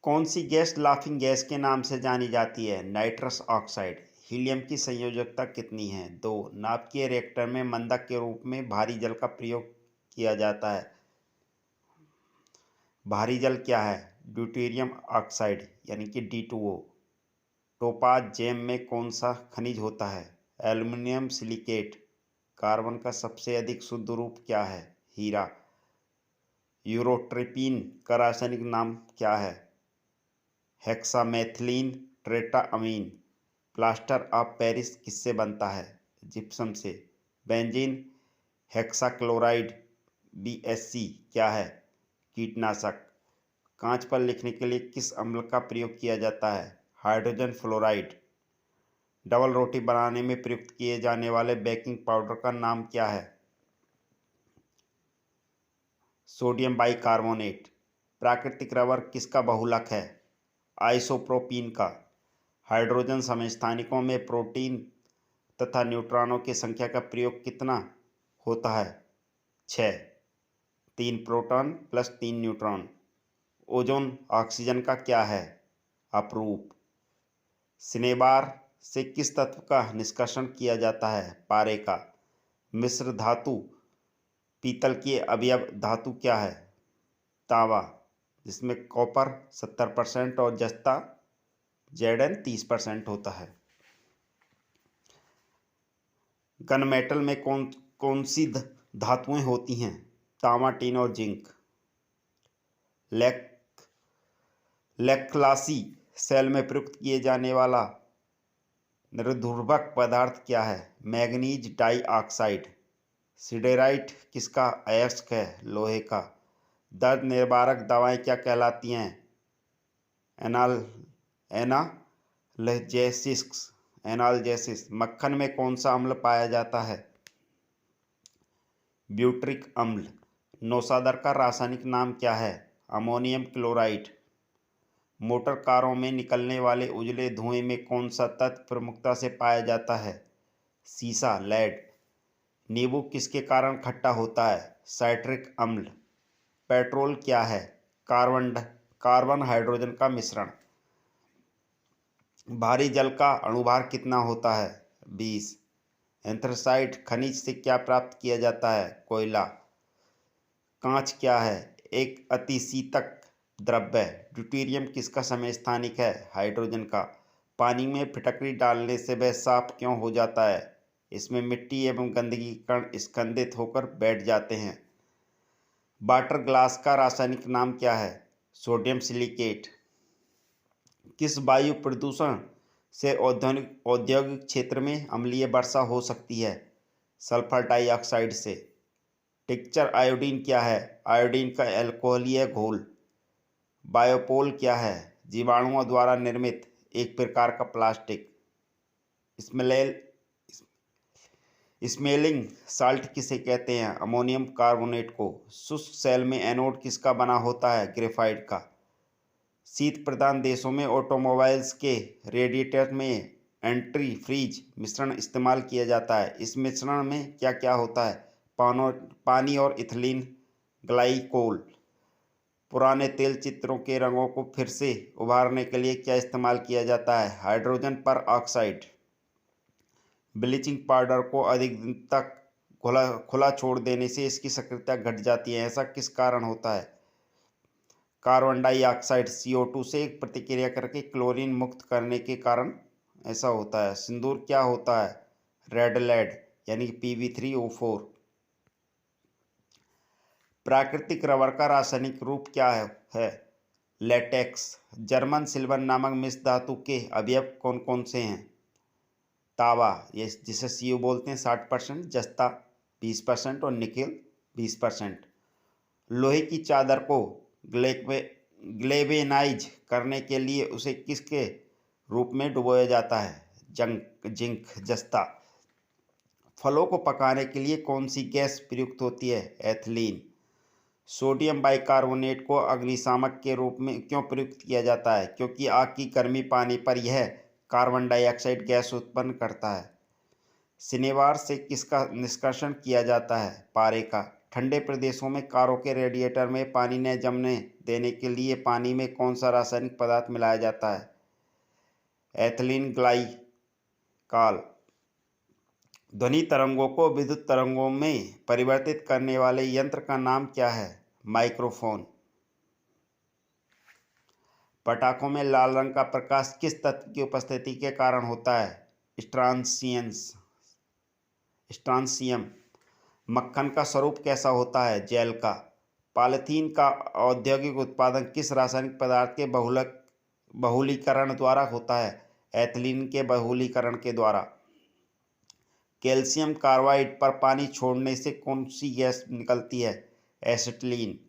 कौन सी gas laughing gas के नाम से जानी जाती है? Nitrous oxide. हीलियम की संयोजकता कितनी है? 2। नाभिकीय रिएक्टर में मंदक के रूप में भारी जल का प्रयोग किया जाता है। भारी जल क्या है? ड्यूटेरियम ऑक्साइड यानी कि D2O। टोपाज जेम में कौन सा खनिज होता है? Aluminium silicate. कार्बन का सबसे अधिक शुद्ध रूप क्या है? हीरा। यूरोट्रिपीन का रासायनिक नाम क्या है? हेक्सामेथिलीन टेट्राअमीन। प्लास्टर ऑफ पेरिस किससे बनता है? जिप्सम से। बेंजीन हेक्साक्लोराइड BHC क्या है? कीटनाशक। कांच पर लिखने के लिए किस अम्ल का प्रयोग किया जाता है? Hydrogen fluoride. डबल रोटी बनाने में प्रयुक्त किए जाने वाले बेकिंग पाउडर का नाम क्या है? Sodium bicarbonate. प्राकृतिक रबर किसका बहुलक है? आइसोप्रोपीन का। हाइड्रोजन समस्थानिकों में प्रोटीन तथा न्यूट्रॉनों की संख्या का प्रयोग कितना होता है? 6। 3 proton plus 3 neutron. Ozone oxygen का क्या है? अपरूप। सिनेबार से किस तत्व का निष्कर्षण किया जाता है? पारे का। मिश्र धातु पीतल की अवयव धातु क्या है? तांबा, जिसमें कॉपर 70% और जस्ता Zn 30% होता है। गन मेटल में कौन कौन सी धातुएं होती हैं? तांबा, टिन और जिंक। लेक्लासी सेल में प्रयुक्त किए जाने वाला निर्धूर्वक पदार्थ क्या है? Manganese dioxide. सिडेराइट किसका अयस्क है? लोहे का। दर्द निवारक दवाएं क्या कहलाती हैं? एनाल्जेसिक्स। मक्खन में कौन सा अम्ल पाया जाता है? ब्यूट्रिक अम्ल। नौशादर का रासायनिक नाम क्या है? Ammonium chloride. मोटर कारों में निकलने वाले उजले धुएं में कौन सा तत्व प्रमुखता से पाया जाता है? सीसा, लेड। नींबू किसके कारण खट्टा होता है? साइट्रिक अम्ल। पेट्रोल क्या है? कार्बन हाइड्रोजन का मिश्रण। भारी जल का अणुभार कितना होता है? 20। एंथ्रासाइट खनिज से क्या प्राप्त किया जाता है? कोयला। कांच क्या है? एक अतिशीतक द्रव्य। ड्यूटेरियम किसका समस्थानिक है? हाइड्रोजन का। पानी में फिटकरी डालने से वह साफ क्यों हो जाता है? इसमें मिट्टी एवं गंदगी कण स्कंदित होकर बैठ जाते हैं। वाटर ग्लास का रासायनिक नाम क्या है? Sodium silicate. किस वायु प्रदूषण से औद्योगिक क्षेत्र में अम्लीय वर्षा हो सकती है? सल्फर डाइऑक्साइड से। टिंचर आयोडीन क्या है? आयोडीन का अल्कोहलीय घोल। बायोपोल क्या है? जीवाणुओं द्वारा निर्मित एक प्रकार का प्लास्टिक। स्मेलिंग साल्ट किसे कहते हैं? अमोनियम कार्बोनेट को। शुष्क सेल में एनोड किसका बना होता है? ग्रेफाइट का। शीत प्रधान देशों में ऑटोमोबाइल्स के रेडिएटर में एंटी फ्रीज मिश्रण इस्तेमाल किया जाता है। इस मिश्रण में क्या क्या होता है? पानी और इथिलीन ग्लाइकोल। पुराने तेल चित्रों के रंगों को फिर से उभारने के लिए क्या इस्तेमाल किया जाता है? हाइड्रोजन पर ऑक्साइड। ब्लीचिंग पाउडर को अधिक दिन तक खुला छोड़ देने से इसकी सक्रियता घट जाती है। ऐसा किस कारण होता है? कार्बन डाइऑक्साइड CO2 से एक प्रतिक्रिया करके क्लोरीन मुक्त करने के कारण ऐसा होता है। सिंदूर क्या होता है? रेड लेड यानी कि Pb3O4। प्राकृतिक रबर का रासायनिक रूप क्या है? लेटेक्स। जर्मन सिल्वर नामक मिश्र धातु के अवयव कौन कौन से हैं? तांबा, ये जिसे CO बोलते हैं 60%, जस्ता 20% और निकेल 20%। लोहे की चादर को ग्लेवेनाइज करने के लिए उसे किसके रूप में डुबोया जाता है? जिंक, जस्ता। फलों को पकाने के लिए कौन सी गैस प्रयुक्त होती है? एथिलीन। सोडियम बाइकार्बोनेट को अग्निशामक के रूप में क्यों प्रयुक्त किया जाता है? क्योंकि आग की गर्मी पाने पर यह कार्बन डाइऑक्साइड गैस उत्पन्न करता है। सिनेबार से किसका निष्कर्षण किया जाता है? पारे का। ठंडे प्रदेशों में कारों के रेडिएटर में पानी न जमने देने के लिए पानी में कौन सा रासायनिक पदार्थ मिलाया जाता है? Ethylene glycol. ध्वनि तरंगों को विद्युत तरंगों में परिवर्तित करने वाले यंत्र का नाम क्या है? माइक्रोफोन। पटाखों में लाल रंग का प्रकाश किस तत्व की उपस्थिति के कारण होता है? स्ट्रांसियम। मक्खन का स्वरूप कैसा होता है? जेल का। पॉलीथीन का औद्योगिक उत्पादन किस रासायनिक पदार्थ के बहुलीकरण द्वारा होता है? एथिलीन के बहुलीकरण के द्वारा। कैल्शियम कार्बाइड पर पानी छोड़ने से कौन सी गैस निकलती है? एसिटिलीन।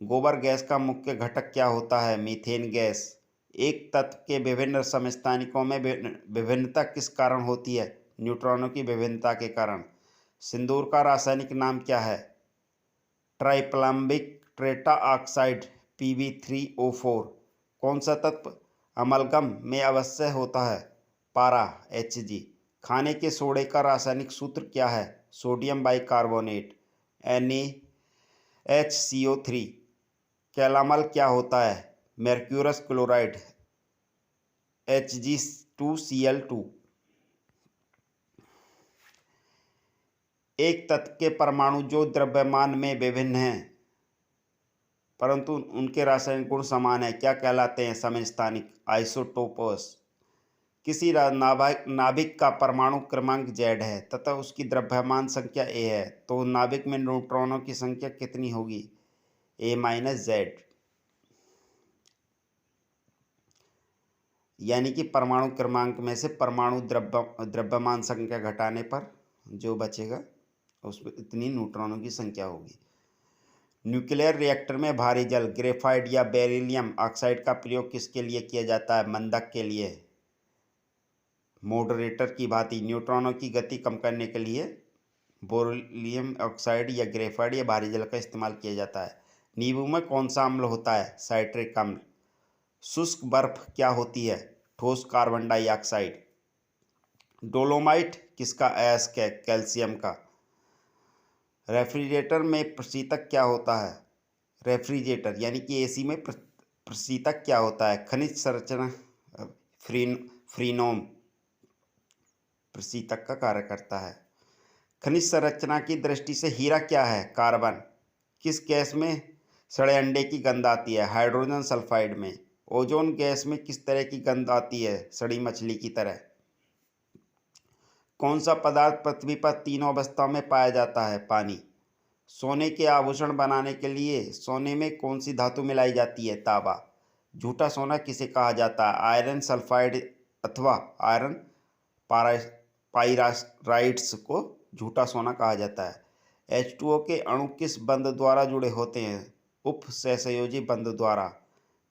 गोबर गैस का मुख्य घटक क्या होता है? Methane gas. एक तत्व के विभिन्न समस्थानिकों में विभिन्नता किस कारण होती है? न्यूट्रॉनों की विभिन्नता के कारण। सिंदूर का रासायनिक नाम क्या है? ट्राइप्लम्बिक टेट्रा ऑक्साइड Pb3O4। कौन सा तत्व अमलगम में अवश्य होता है? पारा Hg। खाने के सोडे का रासायनिक सूत्र क्या है? Sodium bicarbonate NaHCO3। कैलामल क्या होता है? Mercurous chloride Hg2Cl2। एक तत्व के परमाणु जो द्रव्यमान में विभिन्न हैं परंतु उनके रासायनिक गुण समान है क्या कहलाते हैं? समस्थानिक आइसोटोपस। किसी नाभिक का परमाणु क्रमांक Z है तथा उसकी द्रव्यमान संख्या A है तो नाभिक में न्यूट्रॉनों की संख्या कितनी होगी? A-Z। यानी कि परमाणु क्रमांक में से परमाणु द्रव्यमान संख्या घटाने पर जो बचेगा उसमें इतनी न्यूट्रॉनों की संख्या होगी। न्यूक्लियर रिएक्टर में भारी जल ग्रेफाइट या बेरिलियम ऑक्साइड का प्रयोग किसके लिए किया जाता है? मंदक के लिए। मॉडरेटर की भांति न्यूट्रॉनों की गति कम करने के लिए बेरिलियम ऑक्साइड या ग्रेफाइट या भारी जल का इस्तेमाल किया जाता है। नींबू में कौन सा अम्ल होता है? साइट्रिक अम्ल। शुष्क बर्फ क्या होती है? ठोस कार्बन डाइऑक्साइड। डोलोमाइट किसका अयस्क है? कैल्शियम का। रेफ्रिजरेटर में प्रशीतक क्या होता है? रेफ्रिजरेटर यानी कि एसी में प्रशीतक क्या होता है? खनिज संरचना फ्रीनोम प्रशीतक का कार्य करता है। खनिज संरचना की दृष्टि से हीरा क्या है? कार्बन। किस गैस में सड़े अंडे की गंध आती है? हाइड्रोजन सल्फाइड में। ओजोन गैस में किस तरह की गंध आती है? सड़ी मछली की तरह। कौन सा पदार्थ पृथ्वी पर तीनों अवस्था में पाया जाता है? पानी। सोने के आभूषण बनाने के लिए सोने में कौन सी धातु मिलाई जाती है? तांबा। झूठा सोना किसे कहा जाता है? आयरन सल्फाइड अथवा आयरन पाइराइट्स को झूठा सोना कहा जाता है। H2O के अणु किस बंध द्वारा जुड़े होते हैं? उपसहसंयोजी बंध द्वारा।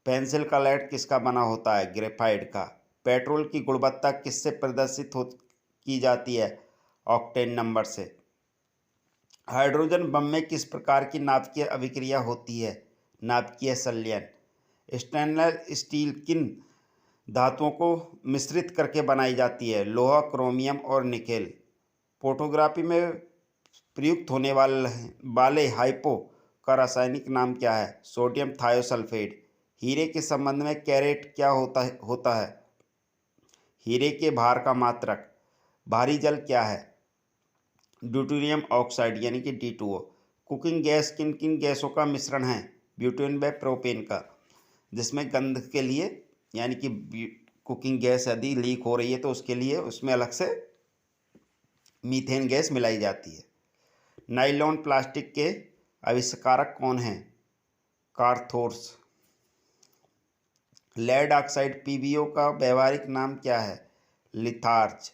पेंसिल का लेड किसका बना होता है? ग्रेफाइट का। पेट्रोल की गुणवत्ता किससे प्रदर्शित की जाती है? ऑक्टेन नंबर से। हाइड्रोजन बम में किस प्रकार की नाभिकीय अभिक्रिया होती है? नाभिकीय संलयन। स्टेनलेस स्टील किन धातुओं को मिश्रित करके बनाई जाती है? लोहा, क्रोमियम और निकेल। फोटोग्राफी में प्रयुक्त होने वाले हाइपो का रासायनिक नाम क्या है? Sodium thiosulphate. हीरे के संबंध में कैरेट क्या होता है? हीरे के भार का मात्रक। भारी जल क्या है? ड्यूटेरियम ऑक्साइड यानी कि D2O। कुकिंग गैस किन किन गैसों का मिश्रण है? ब्यूटेन व प्रोपेन का। जिसमें गंध के लिए यानी कि कुकिंग गैस यदि लीक हो रही है तो उसके लिए उसमें अलग से मीथेन गैस मिलाई जाती है। नाइलॉन प्लास्टिक के आविष्कारक कौन हैं? कार्थोस। लेड ऑक्साइड PbO का व्यावहारिक नाम क्या है? लिथार्ज।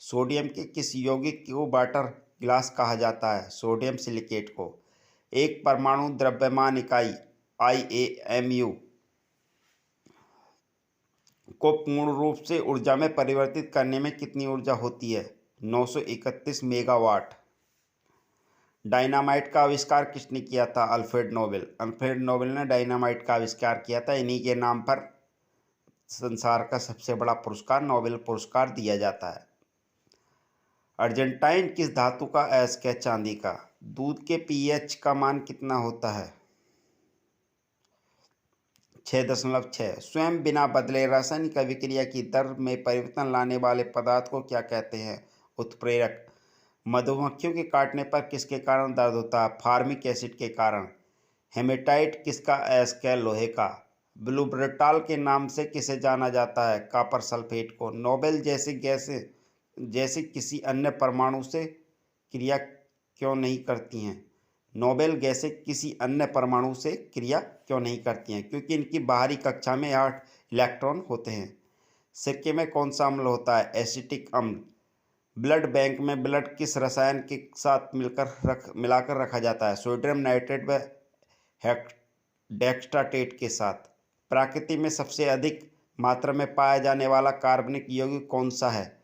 सोडियम के किस यौगिक को वाटर ग्लास कहा जाता है? सोडियम सिलिकेट को। एक परमाणु द्रव्यमान इकाई IAMU को पूर्ण रूप से ऊर्जा में परिवर्तित करने में कितनी ऊर्जा होती है? 931 मेगावाट। डायनामाइट का आविष्कार किसने किया था? Alfred Nobel. अल्फ्रेड नोबेल ने डायनामाइट का आविष्कार किया था। इन्हीं के नाम पर संसार का सबसे बड़ा पुरस्कार नोबेल पुरस्कार दिया जाता है। अर्जेंटाइन किस धातु का अयस्क है? चांदी का। दूध के पीएच का मान कितना होता है? 6.6। स्वयं बिना बदले रासायनिक अभिक्रिया की दर में परिवर्तन लाने वाले पदार्थ को क्या कहते हैं? उत्प्रेरक। मधुमक्खियों के काटने पर किसके कारण दर्द होता है? फार्मिक एसिड के कारण। हेमेटाइट किसका अयस्क है? लोहे का। ब्लूब्रेटाल के नाम से किसे जाना जाता है? कॉपर सल्फेट को। नोबेल जैसी गैसें जैसे किसी अन्य परमाणु से क्रिया क्यों नहीं करती हैं? नोबेल गैसें किसी अन्य परमाणु से क्रिया क्यों नहीं करती हैं? क्योंकि इनकी बाहरी कक्षा में 8 इलेक्ट्रॉन होते हैं। सिरके में कौन सा अम्ल होता है? एसिटिक अम्ल। ब्लड बैंक में ब्लड किस रसायन के साथ मिलाकर रखा जाता है? सोडियम नाइट्रेट व डेक्स्ट्राटेट के साथ। प्रकृति में सबसे अधिक मात्रा में पाया जाने वाला कार्बनिक यौगिक कौन सा है?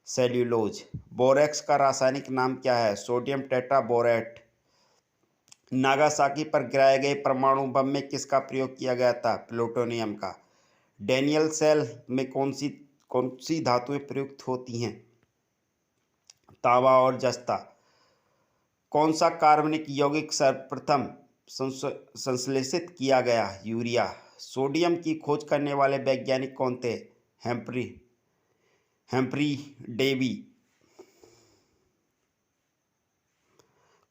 सेल्यूलोज। बोरेक्स का रासायनिक नाम क्या है? Sodium tetraborate. नागासाकी पर गिराए गए परमाणु बम में किसका प्रयोग किया गया था? प्लूटोनियम का। डैनियल सेल में कौन सी धातुएं प्रयुक्त होती हैं? तांबा और जस्ता। कौन सा कार्बनिक यौगिक सर्वप्रथम संश्लेषित किया गया? यूरिया। सोडियम की खोज करने वाले वैज्ञानिक कौन थे? Humphrey Davy.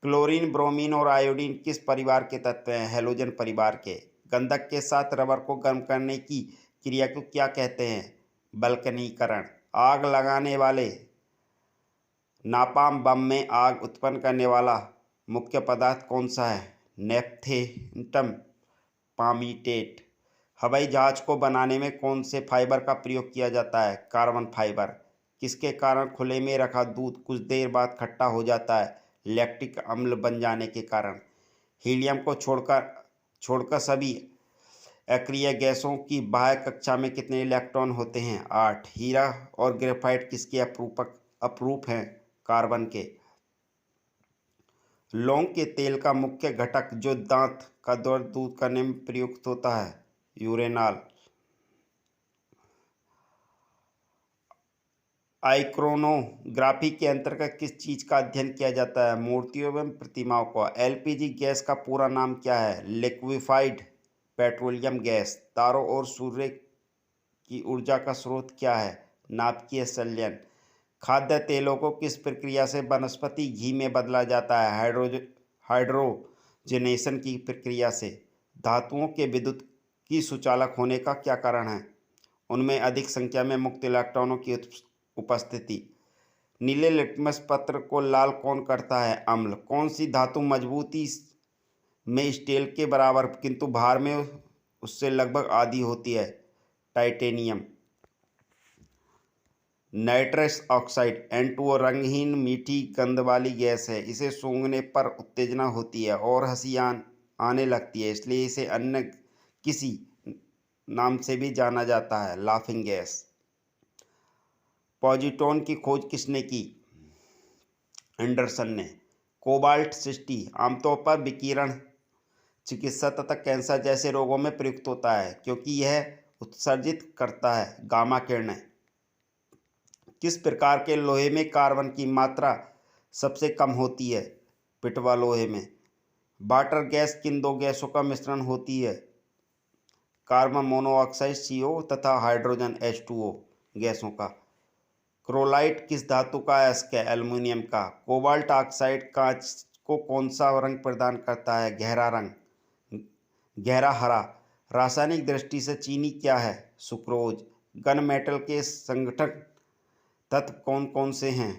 क्लोरीन, ब्रोमीन और आयोडीन किस परिवार के तत्व हैं? हैलोजन परिवार के। गंधक के साथ रबर को गर्म करने की क्रिया को क्या कहते हैं? बल्कनीकरण। आग लगाने वाले नापाम बम में आग उत्पन्न करने वाला मुख्य पदार्थ कौन सा है? नेफ्थेटम पामीटेट। हवाई जहाज को बनाने में कौन से फाइबर का प्रयोग किया जाता है? Carbon fibre. किसके कारण खुले में रखा दूध कुछ देर बाद खट्टा हो जाता है? लैक्टिक अम्ल बन जाने के कारण। हीलियम को छोड़कर सभी अक्रिय गैसों की बाह्य कक्षा में कितने इलेक्ट्रॉन होते हैं? 8। हीरा और ग्रेफाइट किसके अपरूप हैं? कार्बन के। लौंग के तेल का मुख्य घटक जो दांत का दर्द दूर करने में प्रयुक्त होता है? यूरेनॉल। आइक्रोनोग्राफी के अंतर्गत किस चीज का अध्ययन किया जाता है? मूर्तियों एवं प्रतिमाओं का। एलपीजी गैस का पूरा नाम क्या है? Liquefied petroleum gas. तारों और सूर्य की ऊर्जा का स्रोत क्या है? नाभिकीय संलयन। खाद्य तेलों को किस प्रक्रिया से वनस्पति घी में बदला जाता है? हाइड्रोजनेशन की प्रक्रिया से। धातुओं के विद्युत की सुचालक होने का क्या कारण है? उनमें अधिक संख्या में मुक्त इलेक्ट्रॉनों की उपस्थिति। नीले लिटमस पत्र को लाल कौन करता है? अम्ल। कौन सी धातु मजबूती में स्टील के बराबर किंतु भार में उससे लगभग आधी होती है? टाइटेनियम। नाइट्रस ऑक्साइड N2O रंगहीन मीठी गंध वाली गैस है। इसे सूंघने पर उत्तेजना होती है और हंसी आने लगती है, इसलिए इसे अन्य किसी नाम से भी जाना जाता है, लाफिंग गैस। पॉजिट्रॉन की खोज किसने की? एंडरसन ने। कोबाल्ट 60 आमतौर पर विकिरण चिकित्सा तथा कैंसर जैसे रोगों में प्रयुक्त होता है क्योंकि यह उत्सर्जित करता है गामा किरणें। किस प्रकार के लोहे में कार्बन की मात्रा सबसे कम होती है? पिटवा लोहे में। वाटर गैस किन दो गैसों का मिश्रण होती है? कार्बन मोनोऑक्साइड CO तथा हाइड्रोजन H2O गैसों का। क्रोलाइट किस धातु का अयस्क है? एल्युमिनियम का। कोबाल्ट ऑक्साइड कांच को कौन सा रंग प्रदान करता है? गहरा हरा। रासायनिक दृष्टि से चीनी क्या है? सुक्रोज। गन मेटल के संगठक तत्व कौन कौन से हैं?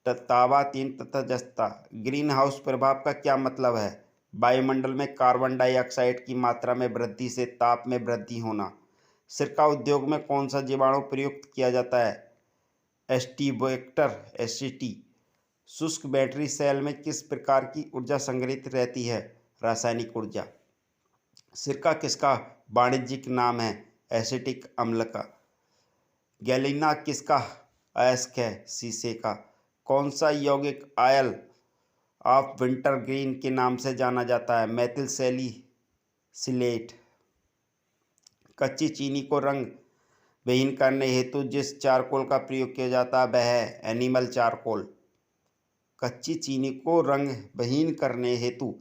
तांबा 3 तथा जस्ता। ग्रीन हाउस प्रभाव का क्या मतलब है? वायुमंडल में कार्बन डाइऑक्साइड की मात्रा में वृद्धि से ताप में वृद्धि होना। सिरका उद्योग में कौन सा जीवाणु प्रयुक्त किया जाता है? एस्टिबैक्टर एसिटी। शुष्क बैटरी सेल में किस प्रकार की ऊर्जा संग्रहित रहती है? रासायनिक ऊर्जा। सिरका किसका वाणिज्यिक नाम है? एसिटिक अम्ल का। गैलीना किसका अयस्क है? शीशे का। कौन सा यौगिक आयल ऑफ विंटर ग्रीन के नाम से जाना जाता है? Methyl salicylate. कच्ची चीनी को रंग विहीन करने हेतु जिस चारकोल का प्रयोग किया जाता है वह है एनिमल चारकोल। कच्ची चीनी को रंगहीन करने हेतु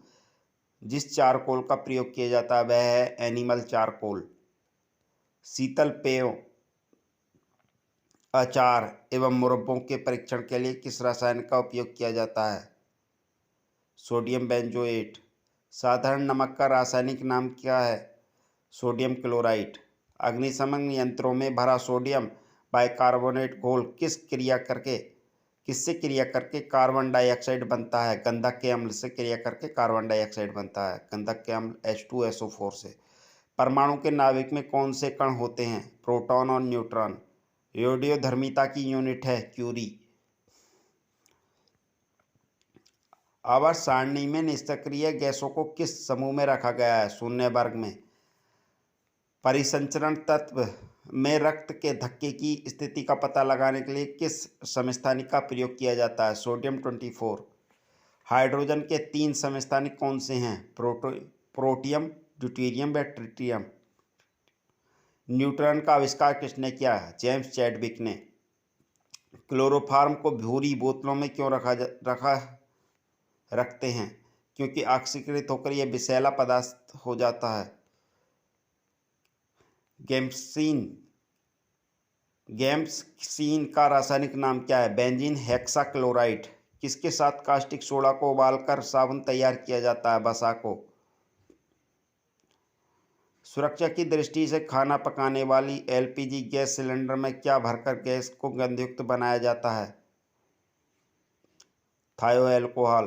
जिस चारकोल का प्रयोग किया जाता है वह है एनिमल चारकोल। शीतल पेयों, अचार एवं मुरब्बों के परीक्षण के लिए किस रसायन का उपयोग किया जाता है? Sodium benzoate. साधारण नमक का रासायनिक नाम क्या है? Sodium chloride. अग्निशमन यंत्रों में भरा सोडियम बाइकार्बोनेट घोल किससे क्रिया करके कार्बन डाइऑक्साइड बनता है? गंधक के अम्ल से क्रिया करके कार्बन डाइऑक्साइड बनता है, गंधक के अम्ल H2SO4 से। परमाणु के नाभिक में कौन से कण होते हैं? प्रोटॉन और न्यूट्रॉन। रेडियोधर्मिता की यूनिट है क्यूरी। आवर्त सारणी में निष्क्रिय गैसों को किस समूह में रखा गया है? शून्य वर्ग में। परिसंचरण तत्व में रक्त के धक्के की स्थिति का पता लगाने के लिए किस समस्थानिक का प्रयोग किया जाता है? सोडियम 24। हाइड्रोजन के 3 समस्थानिक कौन से हैं? प्रोटियम, ड्यूटेरियम व ट्रिटियम। न्यूट्रॉन का आविष्कार किसने किया? जेम्स चैडविक ने। क्लोरोफॉर्म को भूरी बोतलों में क्यों रखते हैं? क्योंकि ऑक्सीकृत होकर यह विषैला पदार्थ हो जाता है। गैम्पसीन का रासायनिक नाम क्या है? Benzene hexachloride. किसके साथ कास्टिक सोडा को उबालकर साबुन तैयार किया जाता है? वसा को। सुरक्षा की दृष्टि से खाना पकाने वाली LPG गैस सिलेंडर में क्या भरकर गैस को गंधयुक्त बनाया जाता है? थायो अल्कोहल।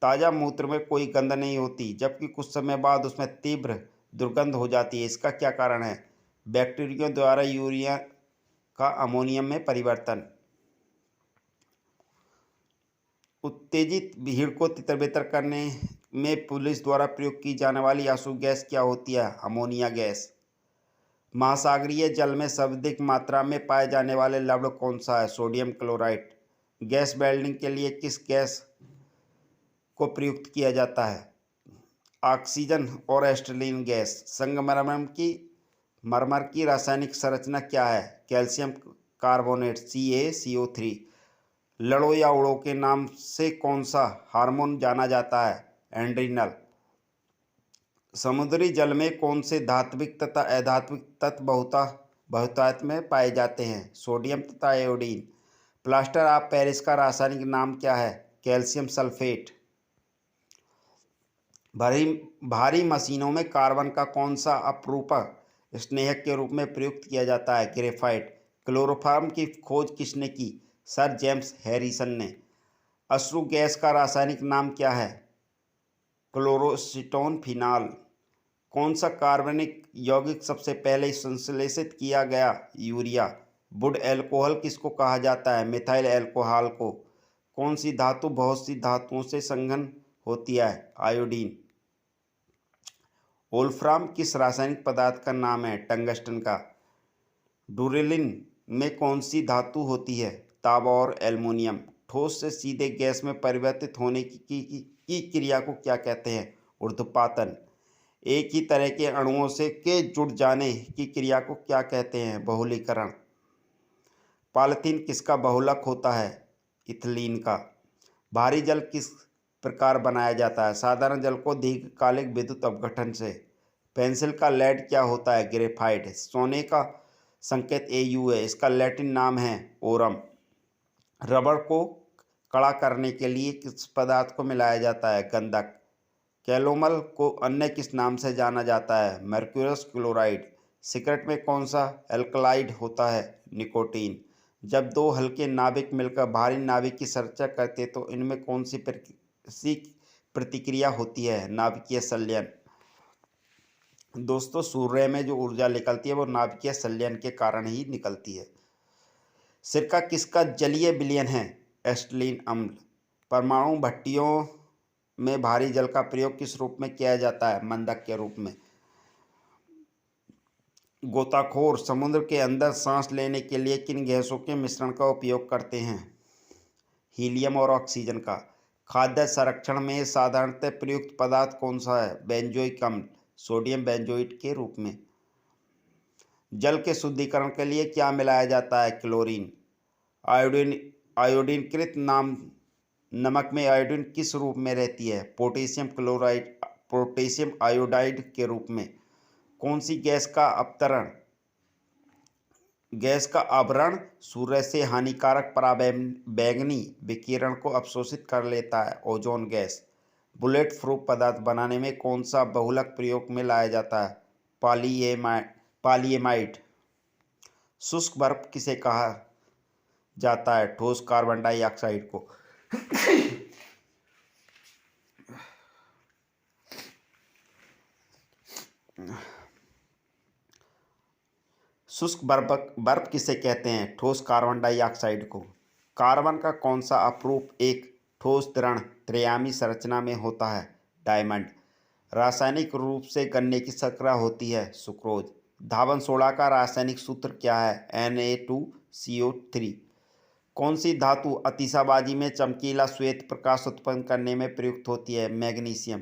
ताज़ा मूत्र में कोई गंध नहीं होती, जबकि कुछ समय बाद उसमें तीव्र दुर्गंध हो जाती है। इसका क्या कारण है? बैक्टीरिया द्वारा यूरिया का अमोनियम में परिवर्तन। उत्तेजित भीड़ को तितर-बितर करने में पुलिस द्वारा प्रयोग की जाने वाली आसुक गैस क्या होती है? Ammonia gas. महासागरीय जल में सर्वाधिक मात्रा में पाए जाने वाले लवण कौन सा है? Sodium chloride. गैस वेल्डिंग के लिए किस गैस को प्रयुक्त किया जाता है? ऑक्सीजन और एस्टिलीन गैस। मरमर की रासायनिक संरचना क्या है? Calcium carbonate CaCO3। लड़ो या उड़ो के नाम से कौन सा हार्मोन जाना जाता है? एड्रीनल। समुद्री जल में कौन से धात्विक तथा अधात्विक तत्व बहुतायत में पाए जाते हैं? सोडियम तथा आयोडीन। प्लास्टर ऑफ पेरिस का रासायनिक नाम क्या है? Calcium sulphate. भारी मशीनों में कार्बन का कौन सा अपरूपक स्नेहक के रूप में प्रयुक्त किया जाता है? ग्रेफाइट। क्लोरोफॉर्म की खोज किसने की? सर जेम्स हैरिसन ने। अश्रु गैस का रासायनिक नाम क्या है? क्लोरोसीटोन फिनाल। कौन सा कार्बनिक यौगिक सबसे पहले संश्लेषित किया गया? यूरिया। वुड एल्कोहल किसको कहा जाता है? मिथाइल एल्कोहल को। कौन सी धातु बहुत सी धातुओं से संघन होती है? आयोडीन। वोल्फ्राम किस रासायनिक पदार्थ का नाम है? टंगस्टन का। डुरेलिन में कौन सी धातु होती है? तांबा और एल्युमिनियम। ठोस से सीधे गैस में परिवर्तित होने की क्रिया को क्या कहते हैं? ऊर्ध्वपातन। एक ही तरह के अणुओं के जुड़ जाने की क्रिया को क्या कहते हैं? बहुलीकरण। पॉलीथीन किसका बहुलक होता है? इथिलीन का। भारी जल किस प्रकार बनाया जाता है? साधारण जल को दीर्घकालिक विद्युत अपघटन से। पेंसिल का लेड क्या होता है? ग्रेफाइट। सोने का संकेत Au है, इसका लैटिन नाम है ओरम। रबड़ को कड़ा करने के लिए किस पदार्थ को मिलाया जाता है? गंधक। कैलोमल को अन्य किस नाम से जाना जाता है? Mercurous chloride. सिगरेट में कौन सा एल्कलाइड होता है? निकोटीन। जब दो हल्के नाभिक मिलकर भारी नाभिक की संरचना करते तो इनमें कौन सी प्रतिक्रिया होती है? नाभिकीय संलयन। दोस्तों, सूर्य में जो ऊर्जा निकलती है वो नाभिकीय संलयन के कारण ही निकलती है। सिरका किसका जलीय विलयन है? एसिटिलीन अम्ल। परमाणु भट्टियों में भारी जल का प्रयोग किस रूप में किया जाता है? मंदक के रूप में। गोताखोर समुद्र के अंदर सांस लेने के लिए किन गैसों के मिश्रण का उपयोग करते हैं? हीलियम और ऑक्सीजन का। खाद्य संरक्षण में साधारणतः प्रयुक्त पदार्थ कौन सा है? बेंजोइक अम्ल, सोडियम बेंजोएट के रूप में। जल के शुद्धिकरण के लिए क्या मिलाया जाता है? क्लोरीन। आयोडीनकृत नमक में आयोडीन किस रूप में रहती है? पोटेशियम क्लोराइड, पोटेशियम आयोडाइड के रूप में। कौन सी गैस का आवरण सूर्य से हानिकारक पराबैंगनी विकिरण को अवशोषित कर लेता है? Ozone gas. बुलेट प्रूफ पदार्थ बनाने में कौन सा बहुलक प्रयोग में लाया जाता है? पॉलीएमाइड। शुष्क बर्फ किसे कहा जाता है? ठोस कार्बन डाइऑक्साइड को। शुष्क बर्फ किसे कहते हैं? ठोस कार्बन डाइऑक्साइड को। कार्बन का कौन सा अपरूप एक ठोस दृढ़ त्रिआयामी संरचना में होता है? डायमंड। रासायनिक रूप से गन्ने की शर्करा होती है? सुक्रोज। धावन सोडा का रासायनिक सूत्र क्या है? Na2CO3। कौन सी धातु आतिशबाजी में चमकीला श्वेत प्रकाश उत्पन्न करने में प्रयुक्त होती है? मैग्नीशियम।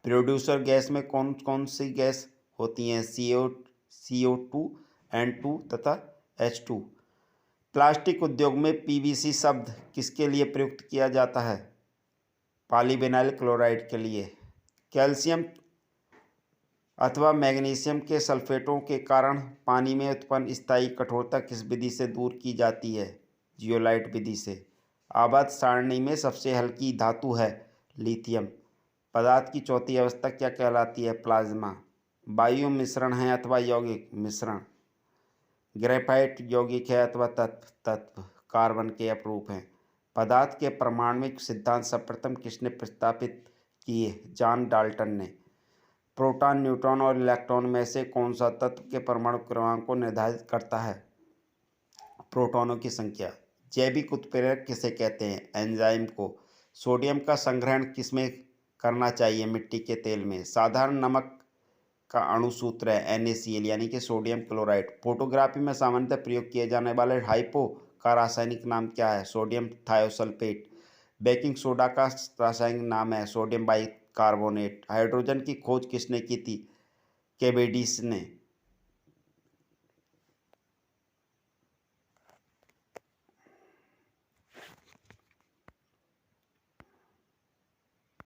प्रोड्यूसर गैस में कौन कौन सी गैस होती हैं? CO2, N2 तथा H2। प्लास्टिक उद्योग में PVC शब्द किसके लिए प्रयुक्त किया जाता है? पॉलीविनाइल क्लोराइड के लिए। कैल्शियम अथवा मैग्नीशियम के सल्फेटों के कारण पानी में उत्पन्न स्थायी कठोरता किस विधि से दूर की जाती है? जियोलाइट विधि से। आवर्त सारणी में सबसे हल्की धातु है लिथियम। पदार्थ की चौथी अवस्था क्या कहलाती है? प्लाज्मा। वायु मिश्रण है अथवा यौगिक? मिश्रण। ग्रेफाइट यौगिक है अथवा तत्व? कार्बन के अपरूप हैं। पदार्थ के परमाणुिक सिद्धांत सर्वप्रथम किसने प्रस्तावित किए? जॉन डाल्टन ने। प्रोटॉन, न्यूट्रॉन और इलेक्ट्रॉन में से कौन सा तत्व के परमाणु क्रमांक को निर्धारित करता है? प्रोटॉनों की संख्या। जैविक उत्प्रेरक किसे कहते हैं? एंजाइम को। सोडियम का संग्रहण किसमें करना चाहिए? मिट्टी के तेल में। साधारण नमक का अणु सूत्र है NaCl यानी कि सोडियम क्लोराइड। फोटोग्राफी में सामान्यतः प्रयोग किए जाने वाले हाइपो का रासायनिक नाम क्या है? Sodium thiosulphate. बेकिंग सोडा का रासायनिक नाम है सोडियम बाइकार्बोनेट। हाइड्रोजन की खोज किसने की थी? केवेडिस ने।